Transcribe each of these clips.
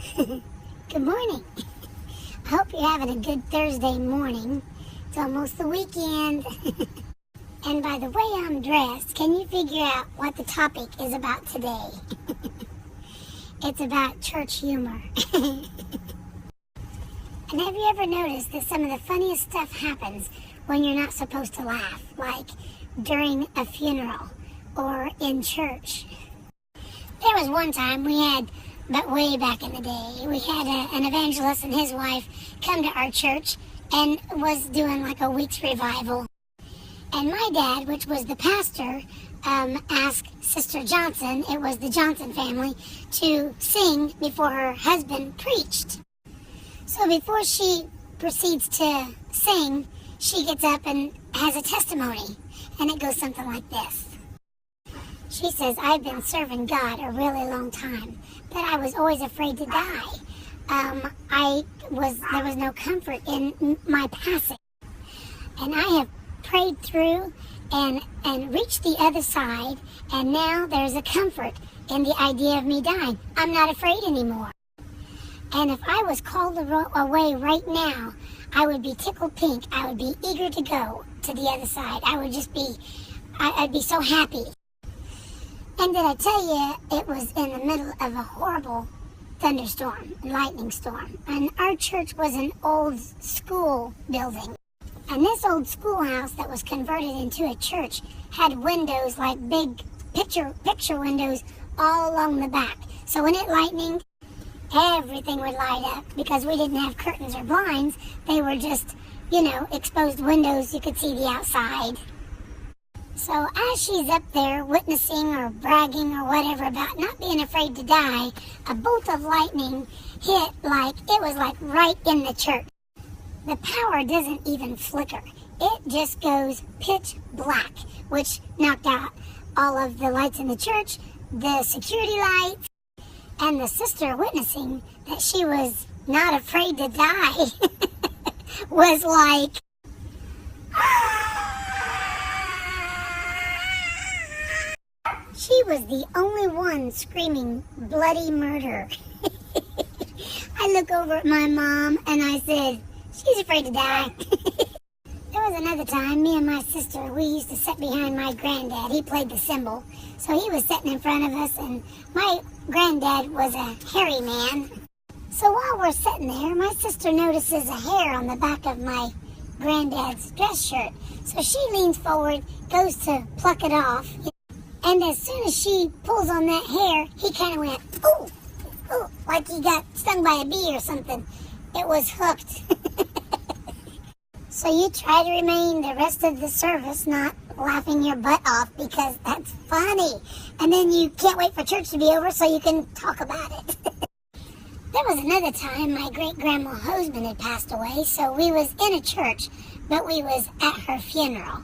Good morning. I hope you're having a good Thursday morning. It's almost the weekend. And by the way I'm dressed, can you figure out what the topic is about today? It's about church humor. And have you ever noticed that some of the funniest stuff happens when you're not supposed to laugh, like during a funeral or in church? There was one time but way back in the day, we had an evangelist and his wife come to our church and was doing like a week's revival. And my dad, which was the pastor, asked Sister Johnson, it was the Johnson family, to sing before her husband preached. So before she proceeds to sing, she gets up and has a testimony. And it goes something like this. She says, I've been serving God a really long time, but I was always afraid to die. There was no comfort in my passing. And I have prayed through and reached the other side, and now there's a comfort in the idea of me dying. I'm not afraid anymore. And if I was called away right now, I would be tickled pink. I would be eager to go to the other side. I'd be so happy. And did I tell you, it was in the middle of a horrible thunderstorm, lightning storm. And our church was an old school building. And this old schoolhouse that was converted into a church had windows like big picture windows all along the back. So when it lightened, everything would light up because we didn't have curtains or blinds. They were just, exposed windows. You could see the outside. So as she's up there witnessing or bragging or whatever about not being afraid to die, a bolt of lightning hit it was right in the church. The power doesn't even flicker. It just goes pitch black, which knocked out all of the lights in the church, the security lights, and the sister witnessing that she was not afraid to die was like, she was the only one screaming bloody murder. I look over at my mom and I said, she's afraid to die. There was another time, me and my sister, we used to sit behind my granddad. He played the cymbal. So he was sitting in front of us, and my granddad was a hairy man. So while we're sitting there, my sister notices a hair on the back of my granddad's dress shirt. So she leans forward, goes to pluck it off. And as soon as she pulls on that hair, he kind of went, ooh, ooh, like he got stung by a bee or something. It was hooked. So you try to remain the rest of the service not laughing your butt off because that's funny. And then you can't wait for church to be over so you can talk about it. There was another time my great-grandma Hoseman had passed away, so we was in a church, but we was at her funeral.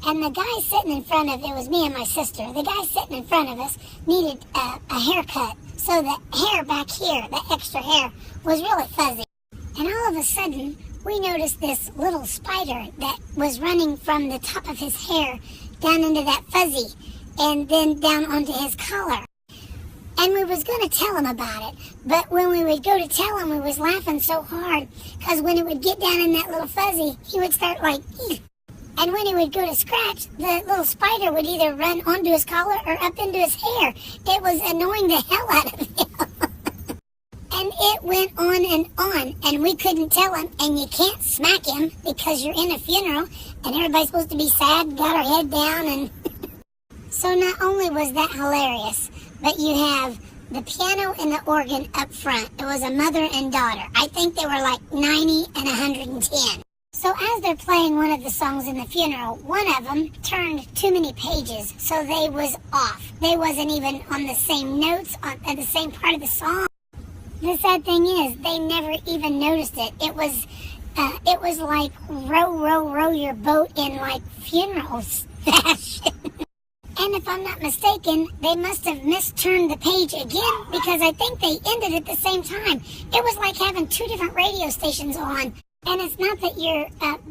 And the guy sitting in front of, it was me and my sister, the guy sitting in front of us needed a haircut. So the hair back here, the extra hair, was really fuzzy. And all of a sudden, we noticed this little spider that was running from the top of his hair down into that fuzzy and then down onto his collar. And we was going to tell him about it. But when we would go to tell him, we was laughing so hard because when it would get down in that little fuzzy, he would start like, eek. And when he would go to scratch, the little spider would either run onto his collar or up into his hair. It was annoying the hell out of him. And it went on, and we couldn't tell him. And you can't smack him because you're in a funeral, and everybody's supposed to be sad, got our head down. And so not only was that hilarious, but you have the piano and the organ up front. It was a mother and daughter. I think they were like 90 and 110. So as they're playing one of the songs in the funeral, one of them turned too many pages, so they was off. They wasn't even on the same notes, on the same part of the song. The sad thing is, they never even noticed it. It was like row your boat in like funeral fashion. And if I'm not mistaken, they must have misturned the page again because I think they ended at the same time. It was like having two different radio stations on. And it's not that you're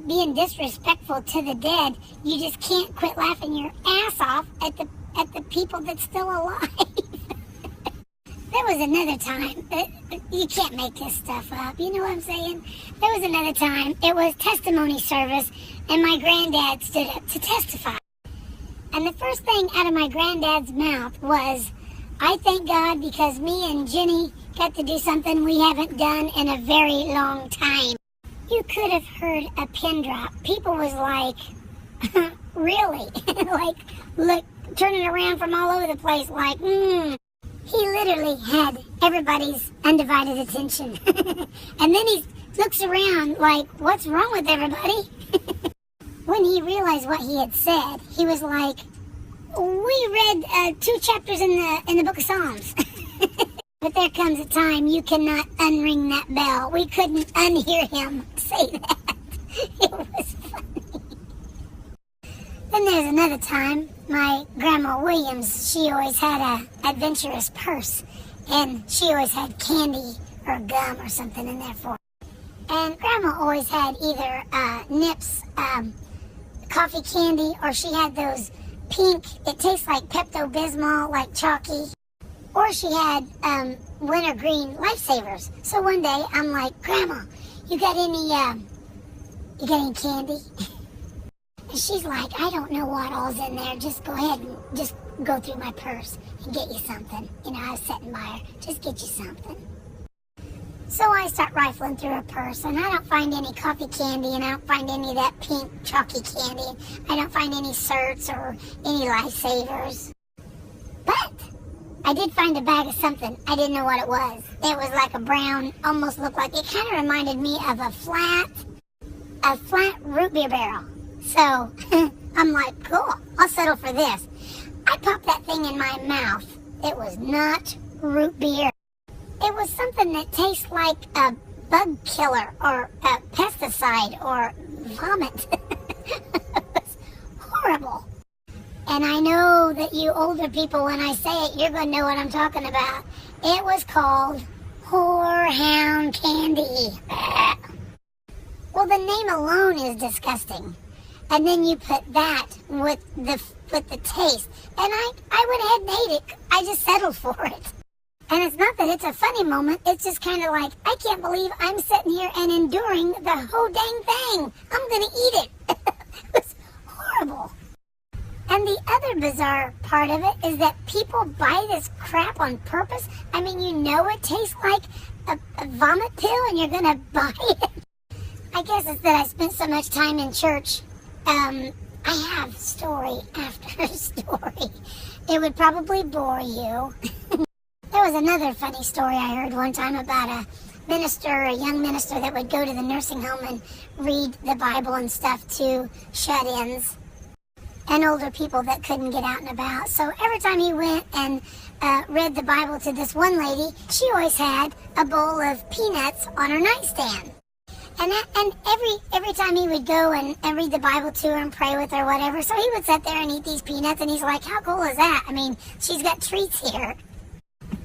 being disrespectful to the dead. You just can't quit laughing your ass off at the people that's still alive. There was another time. You can't make this stuff up. You know what I'm saying? There was another time. It was testimony service, and my granddad stood up to testify. And the first thing out of my granddad's mouth was, I thank God because me and Jenny got to do something we haven't done in a very long time. You could have heard a pin drop. People was like, really? Like, look, turning around from all over the place like, He literally had everybody's undivided attention. And then he looks around like, what's wrong with everybody? When he realized what he had said, he was like, we read 2 chapters in the book of Psalms. But there comes a time you cannot unring that bell. We couldn't unhear him say that. It was funny. Then there's another time, my Grandma Williams, she always had a adventurous purse, and she always had candy or gum or something in there for her. And Grandma always had either Nips coffee candy, or she had those pink, it tastes like Pepto-Bismol, like chalky, or she had wintergreen Lifesavers. So one day I'm like, Grandma, you got any candy? And she's like, I don't know what all's in there. Just go ahead and just go through my purse and get you something. You know, I was sitting by her. Just get you something. So I start rifling through her purse, and I don't find any coffee candy, and I don't find any of that pink chalky candy. I don't find any certs or any Lifesavers. But I did find a bag of something. I didn't know what it was. It was like a brown, almost looked like, it kind of reminded me of a flat root beer barrel. So I'm like, cool, I'll settle for this. I popped that thing in my mouth. It was not root beer. It was something that tastes like a bug killer or a pesticide or vomit. It was horrible. And I know that you older people, when I say it, you're going to know what I'm talking about. It was called Whorehound Candy. Well, the name alone is disgusting. And then you put that with the taste. And I went ahead and ate it. I just settled for it. And it's not that it's a funny moment. It's just kind of like, I can't believe I'm sitting here and enduring the whole dang thing. I'm going to eat it. It was horrible. And the other bizarre part of it is that people buy this crap on purpose. I mean, you know it tastes like a vomit pill and you're going to buy it. I guess it's that I spent so much time in church. I have story after story. It would probably bore you. There was another funny story I heard one time about a young minister that would go to the nursing home and read the Bible and stuff to shut-ins and older people that couldn't get out and about. So every time he went and read the Bible to this one lady, she always had a bowl of peanuts on her nightstand. And every time he would go and read the Bible to her and pray with her, whatever, so he would sit there and eat these peanuts, and he's like, how cool is that? I mean, she's got treats here.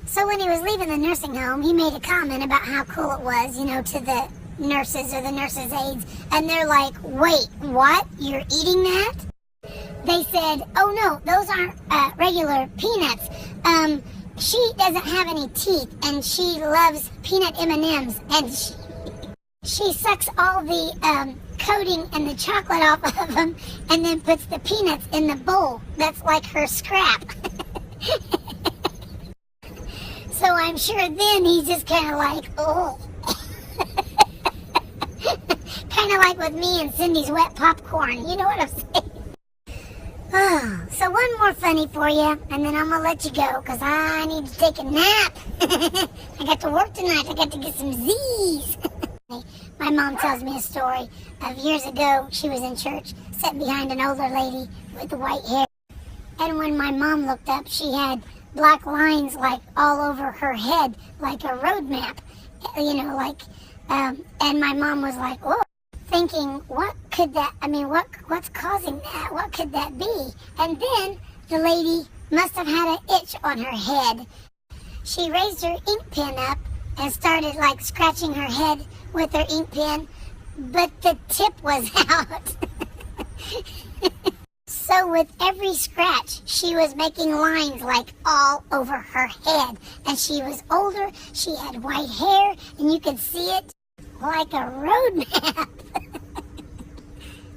So when he was leaving the nursing home, he made a comment about how cool it was, you know, to the nurses or the nurses' aides. And they're like, wait, what? You're eating that? They said, oh no, those aren't regular peanuts. She doesn't have any teeth, and she loves peanut M&Ms, and she sucks all the coating and the chocolate off of them and then puts the peanuts in the bowl. That's like her scrap. So I'm sure then he's just kind of like, oh. Kind of like with me and Cindy's wet popcorn. You know what I'm saying? Oh, so one more funny for you, and then I'm going to let you go because I need to take a nap. I got to work tonight. I got to get some Z's. My mom tells me a story of years ago. She was in church, sitting behind an older lady with the white hair. And when my mom looked up, she had black lines like all over her head, like a road map, you know, like, and my mom was like, oh, thinking, what could that, I mean, what's causing that? What could that be? And then the lady must have had an itch on her head. She raised her ink pen up and started like scratching her head with her ink pen, but the tip was out. So with every scratch, she was making lines like all over her head. And she was older, she had white hair, and you could see it like a road map.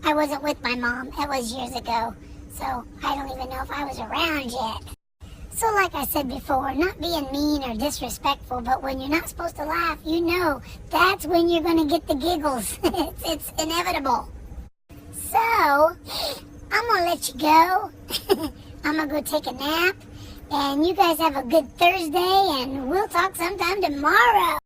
I wasn't with my mom. It was years ago. So I don't even know if I was around yet. So like I said before, not being mean or disrespectful, but when you're not supposed to laugh, you know that's when you're going to get the giggles. It's inevitable. So, I'm going to let you go. I'm going to go take a nap. And you guys have a good Thursday, and we'll talk sometime tomorrow.